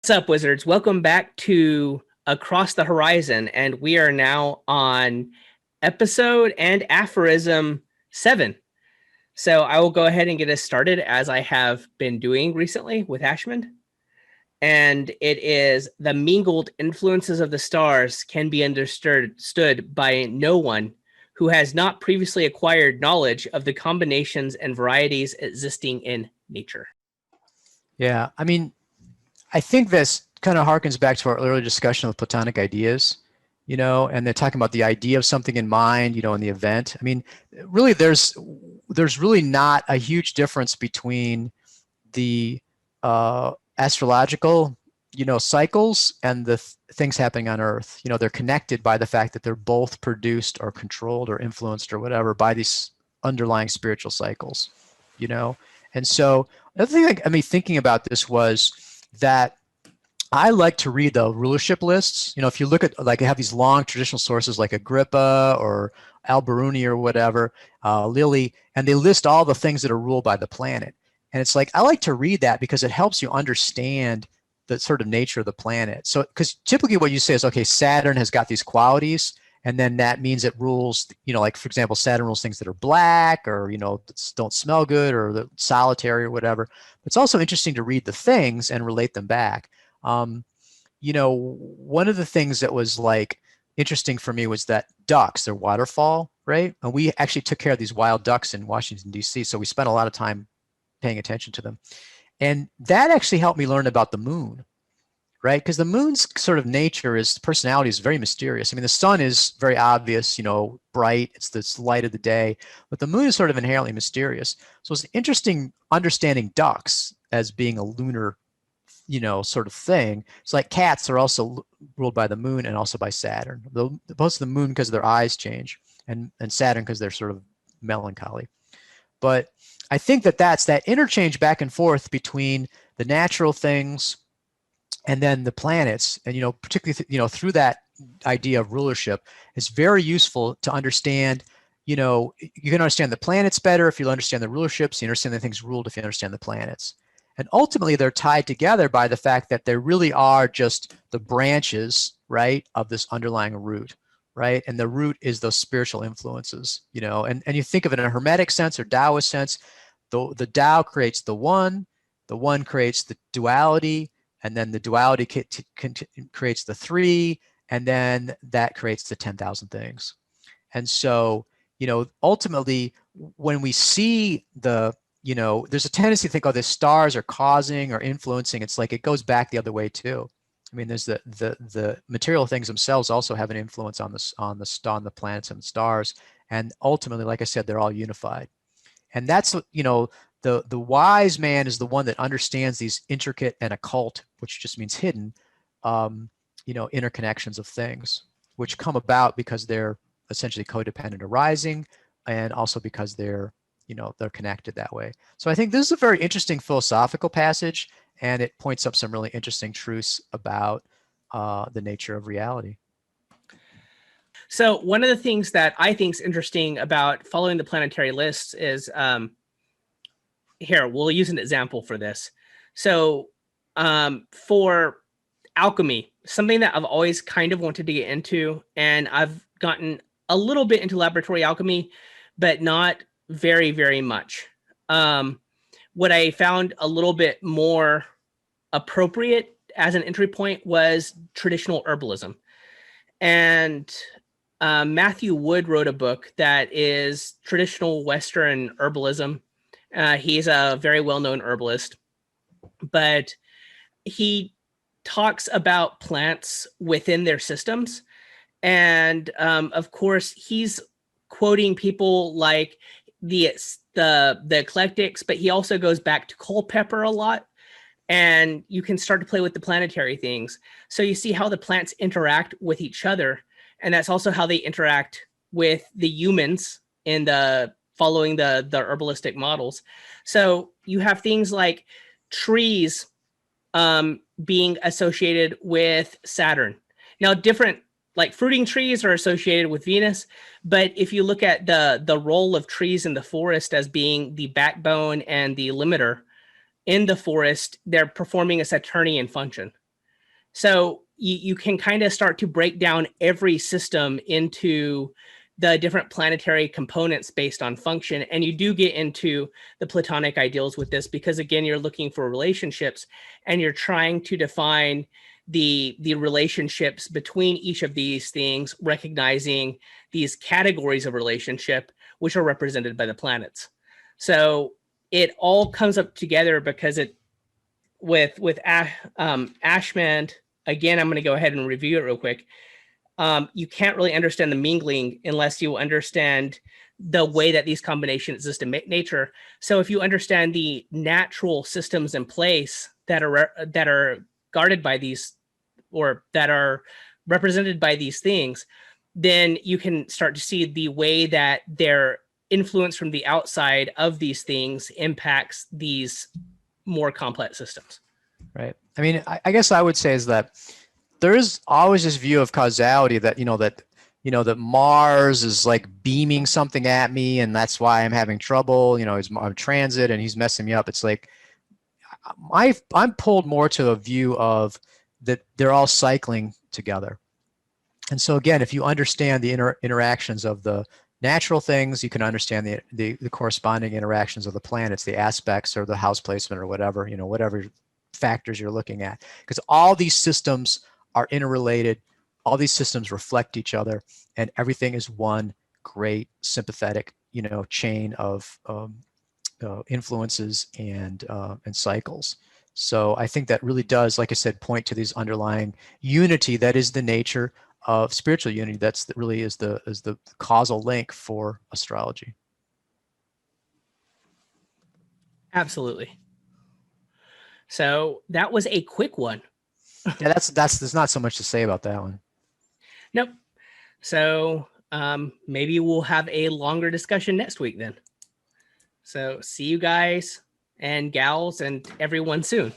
What's up, wizards? Welcome back to Across the Horizon, and we are now on episode and aphorism 7. So I will go ahead and get us started as I have been doing recently with Ashmond. And it is the mingled influences of the stars can be understood by no one who has not previously acquired knowledge of the combinations and varieties existing in nature. Yeah, I think this kind of harkens back to our earlier discussion of Platonic ideas, and they're talking about the idea of something in mind, in the event. Really, there's really not a huge difference between the astrological, cycles and the things happening on Earth. They're connected by the fact that they're both produced or controlled or influenced or whatever by these underlying spiritual cycles, And so another thing, thinking about this was that I like to read the rulership lists. If you look at, I have these long traditional sources like Agrippa or Al-Biruni or whatever, Lilly, and they list all the things that are ruled by the planet. And it's I like to read that because it helps you understand the sort of nature of the planet. So, because typically what you say is, okay, Saturn has got these qualities, and then that means it rules, for example, Saturn rules things that are black or, don't smell good or solitary or whatever. It's also interesting to read the things and relate them back. One of the things that was interesting for me was that ducks, they're waterfall, right? And we actually took care of these wild ducks in Washington, D.C. So we spent a lot of time paying attention to them. And that actually helped me learn about the moon, right? Because the moon's sort of nature is, personality is very mysterious. The sun is very obvious, bright, it's the light of the day, but the moon is sort of inherently mysterious. So it's interesting understanding ducks as being a lunar, sort of thing. It's like cats are also ruled by the moon and also by Saturn. Both the moon because their eyes change, and Saturn because they're sort of melancholy. But I think that's that interchange back and forth between the natural things and then the planets, and particularly through that idea of rulership, is very useful to understand. You can understand the planets better if you understand the rulerships. You understand the things ruled if you understand the planets. And ultimately, they're tied together by the fact that they really are just the branches, right, of this underlying root, right? And the root is those spiritual influences, and you think of it in a Hermetic sense or Taoist sense. The Tao creates the one creates the duality, and then the duality creates the three, and then that creates the 10,000 things. And so, ultimately, when we see there's a tendency to think, oh, the stars are causing or influencing. It's it goes back the other way too. There's the material things themselves also have an influence on the planets and the stars, and ultimately, like I said, they're all unified. And that's the wise man is the one that understands these intricate and occult, which just means hidden, interconnections of things, which come about because they're essentially codependent arising, and also because they're connected that way. So I think this is a very interesting philosophical passage, and it points up some really interesting truths about the nature of reality. So one of the things that I think is interesting about following the planetary lists is, here, we'll use an example for this. So for alchemy, something that I've always kind of wanted to get into, and I've gotten a little bit into laboratory alchemy, but not very, very much. What I found a little bit more appropriate as an entry point was traditional herbalism. And Matthew Wood wrote a book that is traditional Western herbalism. He's a very well-known herbalist, but he talks about plants within their systems. And of course, he's quoting people like the eclectics, but he also goes back to Culpeper a lot. And you can start to play with the planetary things. So you see how the plants interact with each other. And that's also how they interact with the humans in following the herbalistic models. So you have things like trees being associated with Saturn. Now, different, like fruiting trees are associated with Venus, but if you look at the role of trees in the forest as being the backbone and the limiter in the forest, they're performing a Saturnian function. So you can kind of start to break down every system into the different planetary components based on function. And you do get into the Platonic ideals with this, because again, you're looking for relationships and you're trying to define the relationships between each of these things, recognizing these categories of relationship, which are represented by the planets. So it all comes up together because it, with Ashman, again, I'm going to go ahead and review it real quick. You can't really understand the mingling unless you understand the way that these combinations exist in nature. So if you understand the natural systems in place that are guarded by these, or that are represented by these things, then you can start to see the way that their influence from the outside of these things impacts these more complex systems. Right. I mean, I guess I would say is that there is always this view of causality that, that Mars is like beaming something at me and that's why I'm having trouble. I'm transit and he's messing me up. It's like, I'm pulled more to a view of that they're all cycling together. And so again, if you understand the interactions of the natural things, you can understand the corresponding interactions of the planets, the aspects or the house placement or whatever, whatever factors you're looking at. Because all these systems are interrelated, all these systems reflect each other, and everything is one great sympathetic, chain of influences and cycles. So I think that really does, like I said, point to these underlying unity that is the nature of spiritual unity. That really is the causal link for astrology. Absolutely. So that was a quick one. Yeah, there's not so much to say about that one. Nope. So maybe we'll have a longer discussion next week then. So see you guys and gals and everyone soon.